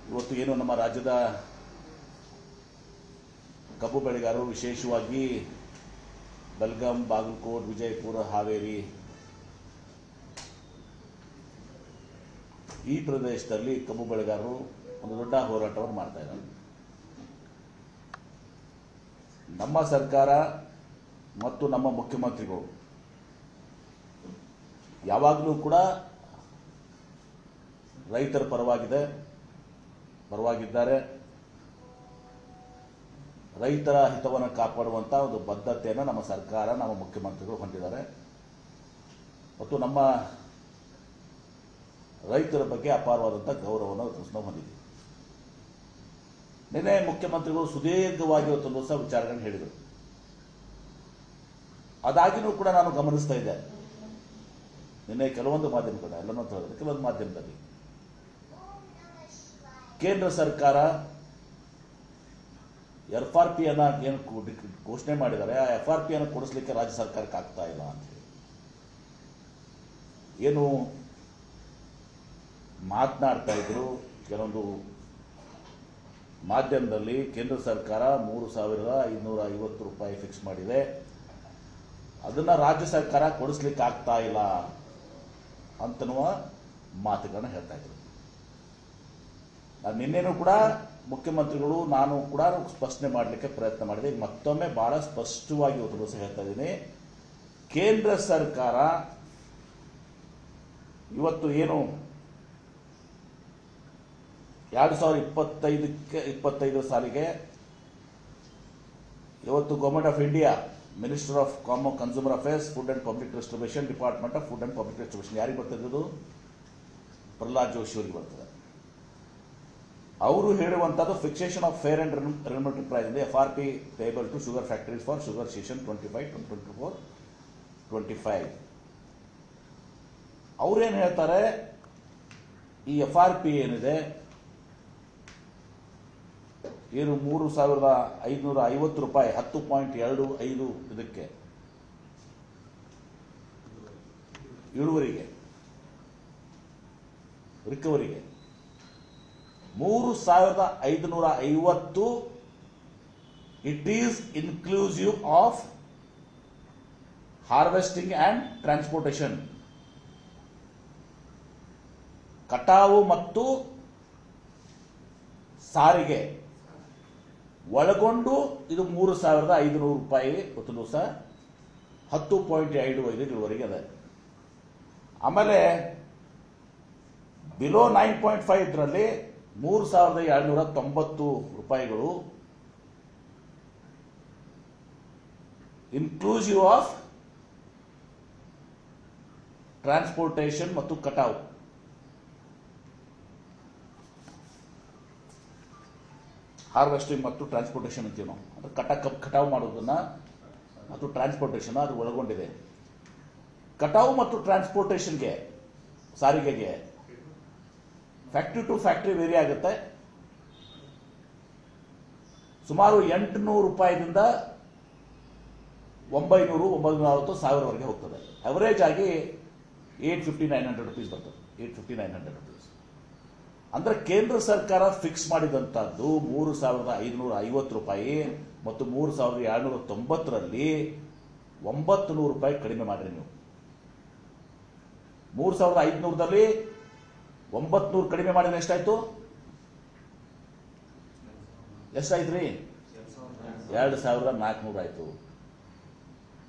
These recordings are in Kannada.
ಇವತ್ತು ಏನು ನಮ್ಮ ರಾಜ್ಯದ ಕಬ್ಬು ಬೆಳೆಗಾರರು ವಿಶೇಷವಾಗಿ ಬೆಳಗಾಂ, ಬಾಗಲಕೋಟ್, ವಿಜಯಪುರ, ಹಾವೇರಿ ಈ ಪ್ರದೇಶದಲ್ಲಿ ಕಬ್ಬು ಬೆಳೆಗಾರರು ಒಂದು ದೊಡ್ಡ ಹೋರಾಟವನ್ನು ಮಾಡ್ತಾ ಇದ್ದಾರೆ. ನಮ್ಮ ಸರ್ಕಾರ ಮತ್ತು ನಮ್ಮ ಮುಖ್ಯಮಂತ್ರಿಗಳು ಯಾವಾಗಲೂ ಕೂಡ ರೈತರ ಪರವಾಗಿದ್ದಾರೆ. ರೈತರ ಹಿತವನ್ನು ಕಾಪಾಡುವಂಥ ಒಂದು ಬದ್ಧತೆಯನ್ನು ನಮ್ಮ ಸರ್ಕಾರ, ನಮ್ಮ ಮುಖ್ಯಮಂತ್ರಿಗಳು ಹೊಂದಿದ್ದಾರೆ ಮತ್ತು ನಮ್ಮ ರೈತರ ಬಗ್ಗೆ ಅಪಾರವಾದಂಥ ಗೌರವವನ್ನು ನಾವು ಹೊಂದಿದ್ದೀವಿ. ನಿನ್ನೆ ಮುಖ್ಯಮಂತ್ರಿಗಳು ಸುದೀರ್ಘವಾಗಿ ಇವತ್ತೊಂದು ಹೊಸ ವಿಚಾರಗಳನ್ನು ಹೇಳಿದರು. ಅದಾಗಿಯೂ ಕೂಡ ನಾನು ಗಮನಿಸ್ತಾ ಇದ್ದೆ. ನಿನ್ನೆ ಕೆಲವೊಂದು ಮಾಧ್ಯಮಗಳು, ಎಲ್ಲನೂ ಅಂತ ಹೇಳಿದ್ರೆ ಕೆಲವೊಂದು ಮಾಧ್ಯಮದಲ್ಲಿ ಕೇಂದ್ರ ಸರ್ಕಾರ FRP ಏನು ಘೋಷಣೆ ಮಾಡಿದ್ದಾರೆ, ಆ FRP ಕೊಡಿಸ್ಲಿಕ್ಕೆ ರಾಜ್ಯ ಸರ್ಕಾರಕ್ಕೆ ಆಗ್ತಾ ಇಲ್ಲ ಅಂತ ಹೇಳಿ ಏನು ಮಾತನಾಡ್ತಾ ಇದ್ರು. ಕೆಲವೊಂದು ಮಾಧ್ಯಮದಲ್ಲಿ ಕೇಂದ್ರ ಸರ್ಕಾರ 3,550 ರೂಪಾಯಿ ಫಿಕ್ಸ್ ಮಾಡಿದೆ, ಅದನ್ನ ರಾಜ್ಯ ಸರ್ಕಾರ ಕೊಡಿಸ್ಲಿಕ್ಕೆ ಆಗ್ತಾ ಇಲ್ಲ ಅಂತನ್ನುವ ಮಾತುಗಳನ್ನ ಹೇಳ್ತಾ ಇದ್ರು. ನಿನ್ನೆನೂ ಕೂಡ ಮುಖ್ಯಮಂತ್ರಿಗಳು, ನಾನು ಕೂಡ ಸ್ಪಷ್ಟನೆ ಮಾಡಲಿಕ್ಕೆ ಪ್ರಯತ್ನ ಮಾಡಿದೆ. ಮತ್ತೊಮ್ಮೆ ಬಹಳ ಸ್ಪಷ್ಟವಾಗಿ ಇವತ್ತು ಹೇಳ್ತಾ ಇದ್ದೀನಿ. ಕೇಂದ್ರ ಸರ್ಕಾರ ಇವತ್ತು ಏನು 2025 ಸಾಲಿಗೆ ಇವತ್ತು government of India, minister of consumer affairs, food and public distribution, department of food and public distribution ಯಾರಿಗೆ ಬರ್ತದೆ? ಪ್ರಹ್ಲಾದ್ ಜೋಶಿ ಅವರಿಗೆ ಬರ್ತದೆ. ಅವರು ಹೇಳುವಂತದ್ದು fixation of fair and remunerative price ಇದೆ FRP payable to sugar factories for sugar season 25-24-25. ಅವ್ರೇನು ಹೇಳ್ತಾರೆ, ಈ FRP ಏನಿದೆ ಏನು 3,550 ರೂಪಾಯಿ 10.25 ಇದಕ್ಕೆ ಇಳುವರಿಗೆ ರಿಕವರಿಗೆ 3,550 it is inclusive of harvesting and transportation. ಕಟಾವು ಮತ್ತು ಸಾರಿಗೆ ಒಳಗೊಂಡು ಇದು 3,500 ರೂಪಾಯಿ ಒಂದು ದಿವಸ 10.25 ಇಳುವರಿಗೆ ಅದ. ಆಮೇಲೆ ಬಿಲೋ 9.5 ಇದರಲ್ಲಿ 3,290 ರೂಪಾಯಿಗಳು ಇನ್ಕ್ಲೂಸಿವ್ ಆಫ್ ಟ್ರಾನ್ಸ್ಪೋರ್ಟೇಷನ್ ಮತ್ತು ಕಟಾವು. ಹಾರ್ವೆಸ್ಟಿಂಗ್ ಮತ್ತು ಟ್ರಾನ್ಸ್ಪೋರ್ಟೇಷನ್ ಅಂತೀವಿ ನಾವು. ಅಂದ್ರೆ ಕಟಾವು ಮಾಡೋದನ್ನ ಮತ್ತು ಟ್ರಾನ್ಸ್ಪೋರ್ಟೇಷನ್ ಅದು ಒಳಗೊಂಡಿದೆ. ಕಟಾವು ಮತ್ತು ಟ್ರಾನ್ಸ್ಪೋರ್ಟೇಷನ್ಗೆ, ಸಾರಿಗೆಗೆ ಫ್ಯಾಕ್ಟ್ರಿ ಟು ಫ್ಯಾಕ್ಟ್ರಿ ವೇರಿ ಆಗುತ್ತೆ. ಸುಮಾರು 800 ರೂಪಾಯಿದಿಂದ 900-940 ವರೆಗೆ ಹೋಗ್ತದೆ. ಅವರೇಜ್ ಆಗಿ 850-900 ರೂಪೀಸ್ ಬರ್ತದೆ. 850-900 ರೂಪೀಸ್ ಅಂದ್ರೆ ಕೇಂದ್ರ ಸರ್ಕಾರ ಫಿಕ್ಸ್ ಮಾಡಿದಂತದ್ದು 3,550 ರೂಪಾಯಿ ಮತ್ತು 3,290ರಲ್ಲಿ 900 ರೂಪಾಯಿ ಕಡಿಮೆ ಮಾಡ್ರಿ ನೀವು. 3,500ದಲ್ಲಿ 900 ಕಡಿಮೆ ಮಾಡಿದ್ರೆ ಎಷ್ಟಾಯ್ತು? ಎಷ್ಟಾಯ್ತ್ರಿ? 2,400 ಆಯ್ತು.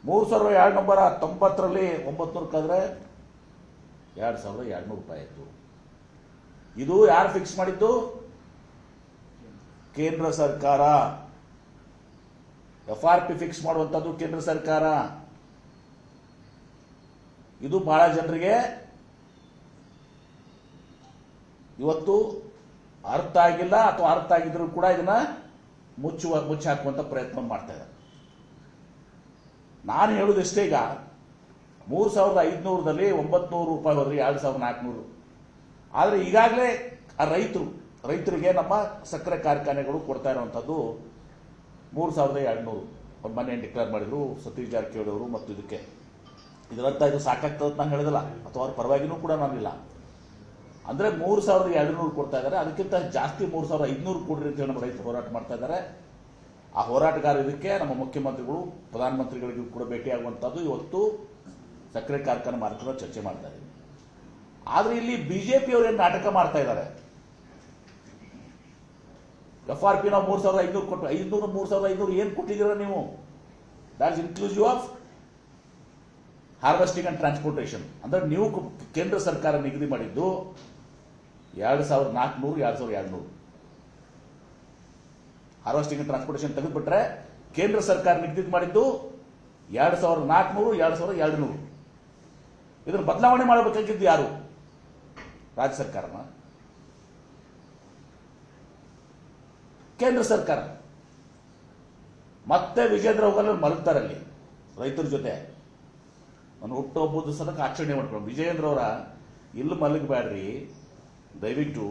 3,290ರಲ್ಲಿ 900 ಕಳೆದ್ರೆ 2,200 ರೂಪಾಯಿ ಆಯ್ತು. ಇದು ಯಾರು ಫಿಕ್ಸ್ ಮಾಡಿದ್ದು? ಕೇಂದ್ರ ಸರ್ಕಾರ. FRP ಫಿಕ್ಸ್ ಮಾಡುವಂತದ್ದು ಕೇಂದ್ರ ಸರ್ಕಾರ. ಇದು ಬಹಳ ಜನರಿಗೆ ಇವತ್ತು ಅರ್ಥ ಆಗಿಲ್ಲ, ಅಥವಾ ಅರ್ಥ ಆಗಿದ್ರು ಕೂಡ ಇದನ್ನ ಮುಚ್ಚಿ ಹಾಕುವಂತ ಪ್ರಯತ್ನ ಮಾಡ್ತಾ ಇದ್ದಾರೆ. ನಾನು ಹೇಳುವುದಿಷ್ಟೇ, ಈಗ 3,500ದಲ್ಲಿ 900 ರೂಪಾಯಿ ಹೋದ್ರೆ 2,400. ಆದರೆ ಈಗಾಗಲೇ ರೈತರಿಗೆ ನಮ್ಮ ಸಕ್ಕರೆ ಕಾರ್ಖಾನೆಗಳು ಕೊಡ್ತಾ ಇರುವಂಥದ್ದು 3,200. ಮೊನ್ನೆ ಡಿಕ್ಲೇರ್ ಮಾಡಿದ್ರು ಸತೀಶ್ ಜಾರಕಿಹೊಳಿ ಅವರು. ಮತ್ತು ಇದಕ್ಕೆ ಇದರರ್ಥ ಇದು ಸಾಕಾಗ್ತದೆ ನಾನು ಹೇಳಿದಲ್ಲ, ಅಥವಾ ಅವ್ರ ಪರವಾಗಿನೂ ಕೂಡ ನಾನಿಲ್ಲ. ಅಂದರೆ 3,200 ಕೊಡ್ತಾ ಇದ್ದಾರೆ. ಅದಕ್ಕಿಂತ ಜಾಸ್ತಿ 3,500 ಕೊಡ್ರಿ ಅಂತ ಹೇಳಿ ನಮ್ಮ ರೈತರು ಹೋರಾಟ ಮಾಡ್ತಾ ಇದ್ದಾರೆ. ಆ ಹೋರಾಟಗಾರ ಇದಕ್ಕೆ ನಮ್ಮ ಮುಖ್ಯಮಂತ್ರಿಗಳು ಪ್ರಧಾನಮಂತ್ರಿಗಳಿಗೂ ಕೂಡ ಭೇಟಿಯಾಗುವಂಥದ್ದು ಇವತ್ತು ಸಕ್ಕರೆ ಕಾರ್ಖಾನೆ ಮಾಲೀಕರು ಚರ್ಚೆ ಮಾಡ್ತಾ ಇದ್ದೀವಿ. ಆದರೆ ಇಲ್ಲಿ ಬಿಜೆಪಿಯವರು ಏನು ನಾಟಕ ಮಾಡ್ತಾ ಇದ್ದಾರೆ, FRP ನಾವು 3,500 ಕೊಟ್ಟು 500 3,500 ಏನು ಕೊಟ್ಟಿದ್ದೀರ ನೀವು? That is inclusive of harvesting and transportation. ಅಂದ್ರೆ ನೀವು ಕೇಂದ್ರ ಸರ್ಕಾರ ನಿಗದಿ ಮಾಡಿದ್ದು 2,400 2,200 ಹಾರ್ವೆಸ್ಟಿಂಗ್ ಅಂಡ್ ಟ್ರಾನ್ಸ್ಪೋರ್ಟೇಷನ್ ತೆಗೆದುಬಿಟ್ರೆ ಕೇಂದ್ರ ಸರ್ಕಾರ ನಿಗದಿ ಮಾಡಿದ್ದು 2,400 2,200. ಇದನ್ನು ಬದಲಾವಣೆ ಮಾಡಬೇಕಾಗಿದ್ದು ಯಾರು? ರಾಜ್ಯ ಸರ್ಕಾರನ, ಕೇಂದ್ರ ಸರ್ಕಾರ. ಮತ್ತೆ ವಿಜೇಂದ್ರ ಹೋಗಲು ಮಲಗ್ತಾರಲ್ಲಿ ರೈತರ ಜೊತೆ. ನಾನು ಹುಟ್ಟುಹಬ್ಬದ ಸಲಕ್ಕೆ ಆಚರಣೆ ಮಾಡ್ಕೊಂಡು ವಿಜಯೇಂದ್ರ ಅವರ ಇಲ್ಲಿ ಮಲಗಬೇಡ್ರಿ, ದಯವಿಟ್ಟು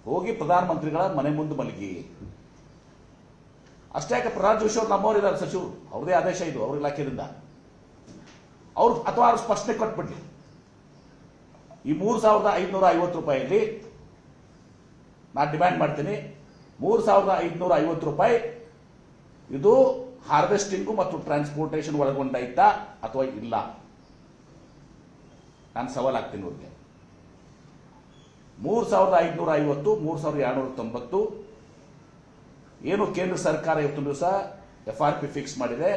ಹೋಗಿ ಪ್ರಧಾನಮಂತ್ರಿಗಳ ಮನೆ ಮುಂದೆ ಮಲಗಿ. ಅಷ್ಟೇ ಯಾಕೆ ಪ್ರಹ್ಲಾದ್ ಜೋಶಿ ಅವರು ನಮ್ಮವರು ಇದ್ದಾರೆ ಸಚಿವರು, ಅವ್ರದೇ ಆದೇಶ ಇದು ಅವ್ರ ಇಲಾಖೆಯಿಂದ. ಅವ್ರು ಅಥವಾ ಅವ್ರು ಸ್ಪಷ್ಟನೆ ಕೊಟ್ಬಿಡ್ಲಿ, ಈ 3,550 ರೂಪಾಯಿಯಲ್ಲಿ ನಾನು ಡಿಮ್ಯಾಂಡ್ ಮಾಡ್ತೀನಿ, 3,550 ರೂಪಾಯಿ ಇದು ಹಾರ್ವೆಸ್ಟಿಂಗು ಮತ್ತು ಟ್ರಾನ್ಸ್ಪೋರ್ಟೇಷನ್ ಒಳಗೊಂಡೈತಾ ಅಥವಾ ಇಲ್ಲ? ನಾನು ಸವಾಲಾಗ್ತೀನಿ ಅವ್ರಿಗೆ. 3,550 3,290 ಏನು ಕೇಂದ್ರ ಸರ್ಕಾರ ಇವತ್ತು ದಿವಸ FRP ಫಿಕ್ಸ್ ಮಾಡಿದೆ,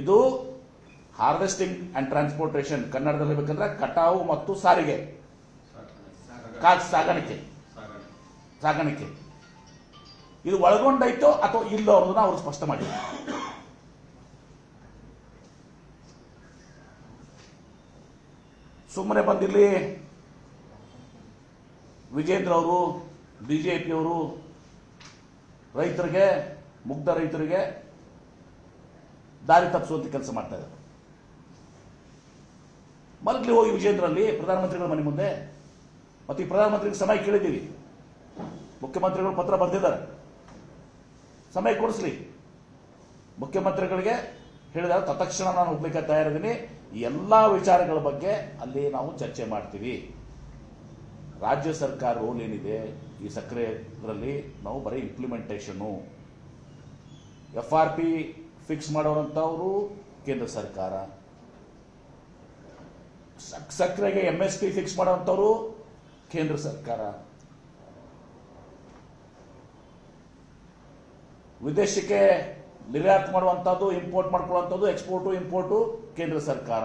ಇದು ಹಾರ್ವೆಸ್ಟಿಂಗ್ ಅಂಡ್ ಟ್ರಾನ್ಸ್ಪೋರ್ಟೇಷನ್, ಕನ್ನಡದಲ್ಲಿ ಬೇಕಂದ್ರೆ ಕಟಾವು ಮತ್ತು ಸಾರಿಗೆ, ಸಾಗಾಣಿಕೆ ಇದು ಒಳಗೊಂಡೈತೋ ಅಥವಾ ಇಲ್ಲೋ ಅನ್ನೋದನ್ನ ಅವರು ಸ್ಪಷ್ಟ ಮಾಡಿದ್ದಾರೆ. ಸುಮ್ಮನೆ ಬಂದಿಲ್ಲಿ ವಿಜೇಂದ್ರ ಅವರು ಬಿಜೆಪಿಯವರು ರೈತರಿಗೆ, ಮುಗ್ಧ ರೈತರಿಗೆ ದಾರಿ ತಪ್ಪಿಸುವಂತ ಕೆಲಸ ಮಾಡ್ತಾ ಇದ್ದಾರೆ. ಮಲಗ್ಲಿ ಹೋಗಿ ವಿಜೇಂದ್ರಲ್ಲಿ ಪ್ರಧಾನಮಂತ್ರಿಗಳ ಮನೆ ಮುಂದೆ. ಮತ್ತೆ ಈ ಪ್ರಧಾನಮಂತ್ರಿಗೆ ಸಮಯ ಕೇಳಿದ್ದೀವಿ, ಮುಖ್ಯಮಂತ್ರಿಗಳು ಪತ್ರ ಬರೆದಿದ್ದಾರೆ, ಸಮಯ ಕೊಡಿಸ್ಲಿ. ಮುಖ್ಯಮಂತ್ರಿಗಳಿಗೆ ಹೇಳಿದಾಗ ತತ್ಕ್ಷಣ ನಾನು ಹೋಗ್ಲಿಕ್ಕೆ ತಯಾರಿದ್ದೀನಿ, ಈ ಎಲ್ಲ ವಿಚಾರಗಳ ಬಗ್ಗೆ ಅಲ್ಲಿ ನಾವು ಚರ್ಚೆ ಮಾಡ್ತೀವಿ. ರಾಜ್ಯ ಸರ್ಕಾರ ರೋಲ್ ಏನಿದೆ ಈ ಸಕ್ಕರೆ ಇದರಲ್ಲಿ, ನಾವು ಬರೀ ಇಂಪ್ಲಿಮೆಂಟೇಷನ್ನು. FRP ಫಿಕ್ಸ್ ಮಾಡೋರಂಥವರು ಕೇಂದ್ರ ಸರ್ಕಾರ, ಸಕ್ಕರೆಗೆ MSP ಫಿಕ್ಸ್ ಮಾಡೋವಂಥವ್ರು ಕೇಂದ್ರ ಸರ್ಕಾರ, ವಿದೇಶಕ್ಕೆ ನಿರ್ಯಾತ ಮಾಡುವಂಥದ್ದು, ಇಂಪೋರ್ಟ್ ಮಾಡ್ಕೊಳ್ಳುವಂಥದ್ದು, ಎಕ್ಸ್ಪೋರ್ಟು ಇಂಪೋರ್ಟು ಕೇಂದ್ರ ಸರ್ಕಾರ,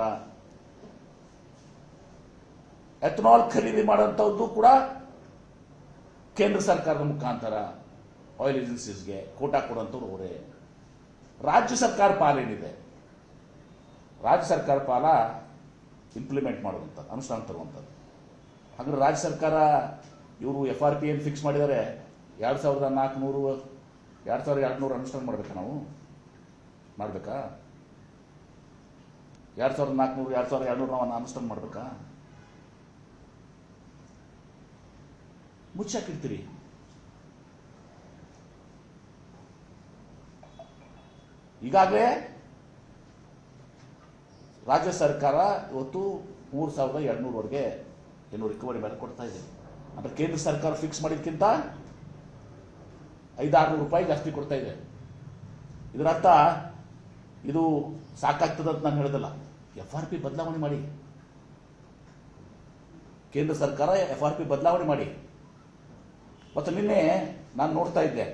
ಎಥನಾಲ್ ಖರೀದಿ ಮಾಡುವಂಥದ್ದು ಕೂಡ ಕೇಂದ್ರ ಸರ್ಕಾರದ ಮುಖಾಂತರ ಆಯಿಲ್ ಏಜೆನ್ಸೀಸ್ಗೆ ಕೋಟಾ ಕೊಡುವಂಥವ್ರು ಅವರೇ. ರಾಜ್ಯ ಸರ್ಕಾರ ಪಾಲೇನಿದೆ, ರಾಜ್ಯ ಸರ್ಕಾರ ಪಾಲ ಇಂಪ್ಲಿಮೆಂಟ್ ಮಾಡುವಂಥದ್ದು, ಅನುಷ್ಠಾನ ತರುವಂಥದ್ದು. ಹಾಗಾದ್ರೆ ರಾಜ್ಯ ಸರ್ಕಾರ ಇವರು FRP ಏನು ಫಿಕ್ಸ್ ಮಾಡಿದ್ದಾರೆ 2,400 2,200 ಅನುಷ್ಠಾನ ಮಾಡಬೇಕಾ? ನಾವು ಮಾಡಬೇಕಾ? 2,400 2,200 ನಾವು ಅನುಷ್ಠಾನ ಮಾಡಬೇಕಾ? ಮುಚ್ಚಾಕಿಡ್ತೀರಿ. ಈಗಾಗಲೇ ರಾಜ್ಯ ಸರ್ಕಾರ ಇವತ್ತು 3,200ವರೆಗೆ ಏನು ರಿಕವರಿ ಮೇಲೆ ಕೊಡ್ತಾ ಇದೆ. ಅಂದ್ರೆ ಕೇಂದ್ರ ಸರ್ಕಾರ ಫಿಕ್ಸ್ ಮಾಡಿದ್ಕಿಂತ 500-600 ರೂಪಾಯಿ ಜಾಸ್ತಿ ಕೊಡ್ತಾ ಇದೆ. ಇದರ ಅರ್ಥ ಇದು ಸಾಕಾಗ್ತದೆ ಅಂತ ನಾನು ಹೇಳಿದಲ್ಲ. FRP ಬದಲಾವಣೆ ಮಾಡಿ, ಕೇಂದ್ರ ಸರ್ಕಾರ FRP ಬದಲಾವಣೆ ಮಾಡಿ. ಮತ್ತು ನಿನ್ನೆ ನಾನು ನೋಡ್ತಾ ಇದ್ದೆ,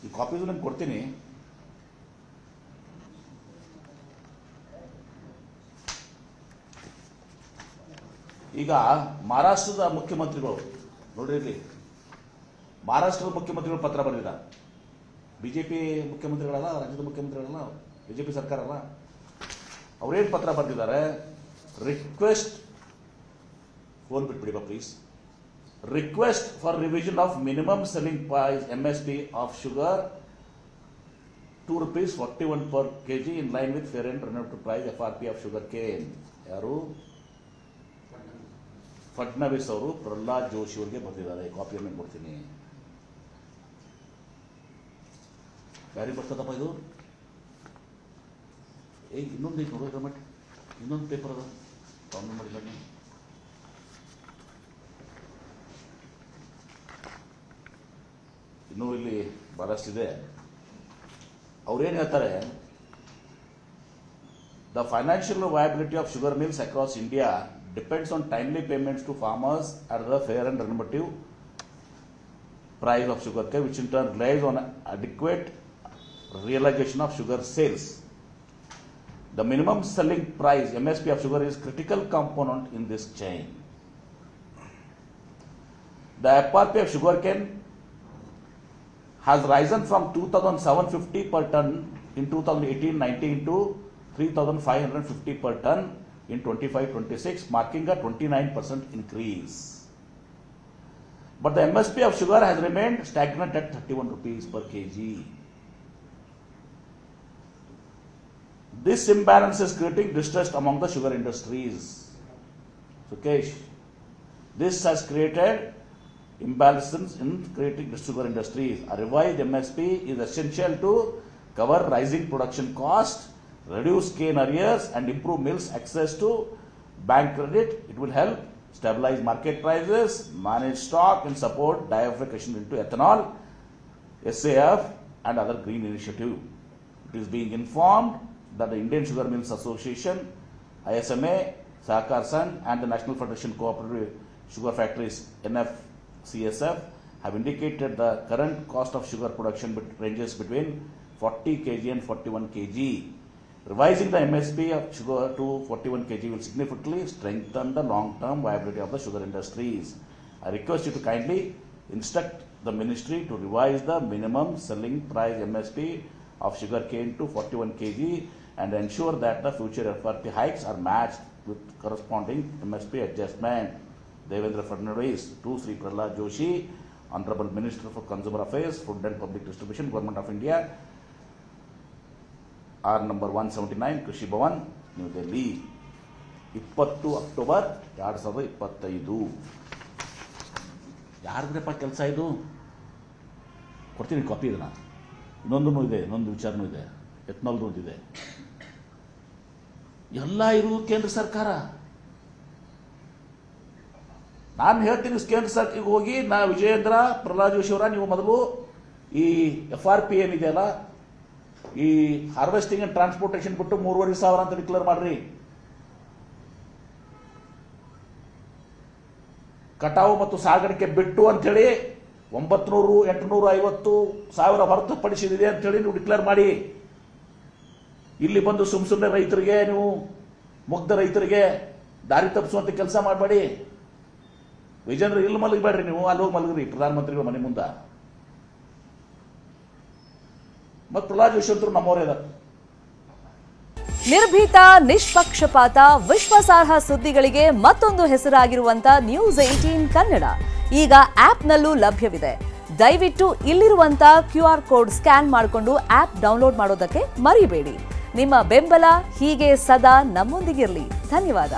ಈ ಕಾಪೀಸು ನಿಮ್ಗೆ ಕೊಡ್ತೀನಿ. ಈಗ ಮಹಾರಾಷ್ಟ್ರದ ಮುಖ್ಯಮಂತ್ರಿಗಳು ನೋಡಿರ್ಲಿ, ಮಹಾರಾಷ್ಟ್ರದ ಮುಖ್ಯಮಂತ್ರಿಗಳು ಪತ್ರ ಬರೆದಿದ್ದಾರೆ. ಬಿಜೆಪಿ ಮುಖ್ಯಮಂತ್ರಿಗಳಲ್ಲ, ರಾಜ್ಯದ ಮುಖ್ಯಮಂತ್ರಿಗಳಲ್ಲ, ಬಿಜೆಪಿ ಸರ್ಕಾರ ಅಲ್ಲ. ಅವರೇನು ಪತ್ರ ಬರೆದಿದ್ದಾರೆ? ರಿಕ್ವೆಸ್ಟ್, ಫೋನ್ ಬಿಟ್ಬಿಡಿಬಾ please. Request for revision of minimum selling price MSP of sugar ₹2.41 per kg in line with fair and renewed price FRP of sugar cane. ಯಾರು? ಫಡ್ನವೀಸ್ ಅವರು ಪ್ರಹ್ಲಾದ್ ಜೋಶಿ ಅವರಿಗೆ ಬರೆದಿದ್ದಾರೆ. ಕಾಪಿಯನ್ನು ಕೊಡ್ತೀನಿ. ಯಾರಿಗೆ ಬರ್ತದಪ್ಪ ಇದು? ಇನ್ನೊಂದು ಐತೆ ನೋಡೋದ್ರ ಮಟ್ಟ, ಇನ್ನೊಂದು ಪೇಪರ್ ಅದ, ಡೌನ್ಲೋಡ್ ಮಾಡಿಲ್ಲ. ಇನ್ನೂ ಇಲ್ಲಿ ಬಹಳಷ್ಟಿದೆ. ಅವ್ರೇನು ಹೇಳ್ತಾರೆ, the financial viability of sugar mills across India depends on timely payments to farmers at the fair and remunerative price of sugarcane, which in turn relies on adequate realization of sugar sales. The minimum selling price (MSP) of sugar is critical component in this chain. The FRP of sugarcane has risen from 2,750 per ton in 2018-19 to 3,550 per ton in 25-26, marking a 29% increase. But the MSP of sugar has remained stagnant at 31 rupees per kg. This imbalance is creating distress among the sugar industries. Sukesh, this has created imbalances in creating the sugar industries. A revised MSP is essential to cover rising production costs, reduce cane arrears and improve mills' access to bank credit. It will help stabilize market prices, manage stock and support diversification into ethanol, SAF and other green initiative. It is being informed that the Indian Sugar Mills Association, ISMA, Sahakar Sangh and the National Federation Cooperative Sugar Factories, NFCSF, have indicated the current cost of sugar production ranges between 40 kg and 41 kg. Revising the MSP of sugar to 41 kg will significantly strengthen the long-term viability of the sugar industries. I request you to kindly instruct the ministry to revise the minimum selling price MSP of sugarcane to 41 kg and ensure that the future FRP hikes are matched with corresponding MSP adjustment. Devendra Fadnavis to Sri Prahlad Joshi, Honorable Minister for Consumer Affairs, Food and Public Distribution, Government of India, R number 179, Krishi Bhavan, New Delhi, 20 October 2025. ಯಾರಿಗ್ರಪ್ಪ ಕೆಲಸ ಇದು? ಕೊಡ್ತೀನಿ ಕಾಪಿ. ಇದನ್ನ ಇನ್ನೊಂದೂ ಇದೆ, ಇನ್ನೊಂದು ವಿಚಾರನೂ ಇದೆ, ಎತ್ನಾಲ್ದು ಒಂದಿದೆ. ಎಲ್ಲ ಇರುವುದು ಕೇಂದ್ರ ಸರ್ಕಾರ. ನಾನು ಹೇಳ್ತೀನಿ, ಕೇಂದ್ರ ಸರ್ಕಾರಕ್ಕೆ ಹೋಗಿ ವಿಜಯೇಂದ್ರ ಪ್ರಹ್ಲಾದ್ ಜೋಶಿ ಅವರ, ನೀವು ಮೊದಲು ಈ FRP ಏನಿದೆಯಲ್ಲ, ಈ ಹಾರ್ವೆಸ್ಟಿಂಗ್ ಅಂಡ್ ಟ್ರಾನ್ಸ್ಪೋರ್ಟೇಷನ್ ಬಿಟ್ಟು 3,500 ಅಂತ ಡಿಕ್ಲೇರ್ ಮಾಡ್ರಿ. ಕಟಾವು ಮತ್ತು ಸಾಗಾಣಿಕೆ ಬಿಟ್ಟು ಅಂತೇಳಿ 900, 850, 1000 ಹೊರತುಪಡಿಸಿದೆ ಅಂತೇಳಿ ನೀವು ಡಿಕ್ಲೇರ್ ಮಾಡಿ. ಇಲ್ಲಿ ಬಂದು ಸುಮ್ಮನೆ ರೈತರಿಗೆ, ನೀವು ಮುಗ್ಧ ರೈತರಿಗೆ ದಾರಿ ತಪ್ಪಿಸುವಂತ ಕೆಲಸ ಮಾಡಬೇಡಿ. ವಿಜೇಂದ್ರ ಇಲ್ಲಿ ಮಲಗಬೇಡ್ರಿ, ನೀವು ಅಲ್ಲಿ ಹೋಗಿ ಮಲಗ್ರಿ ಪ್ರಧಾನಮಂತ್ರಿಗಳ ಮನೆ ಮುಂದೆ. ಮತ್ತು ಪ್ರಹ್ಲಾದ್ ಜೋಶಿ ಅಂತೂ ನಮ್ಮವರೇ ಅದ. ನಿರ್ಭೀತ, ನಿಷ್ಪಕ್ಷಪಾತ, ವಿಶ್ವಾಸಾರ್ಹ ಸುದ್ದಿಗಳಿಗೆ ಮತ್ತೊಂದು ಹೆಸರಾಗಿರುವಂತ ನ್ಯೂಸ್ 18 ಕನ್ನಡ ಈಗ ಆಪ್ನಲ್ಲೂ ಲಭ್ಯವಿದೆ. ದಯವಿಟ್ಟು ಇಲ್ಲಿರುವಂತ QR ಕೋಡ್ ಸ್ಕ್ಯಾನ್ ಮಾಡಿಕೊಂಡು ಆಪ್ ಡೌನ್ಲೋಡ್ ಮಾಡೋದಕ್ಕೆ ಮರಿಬೇಡಿ. ನಿಮ್ಮ ಬೆಂಬಲ ಹೀಗೆ ಸದಾ ನಮ್ಮೊಂದಿಗಿರಲಿ. ಧನ್ಯವಾದ.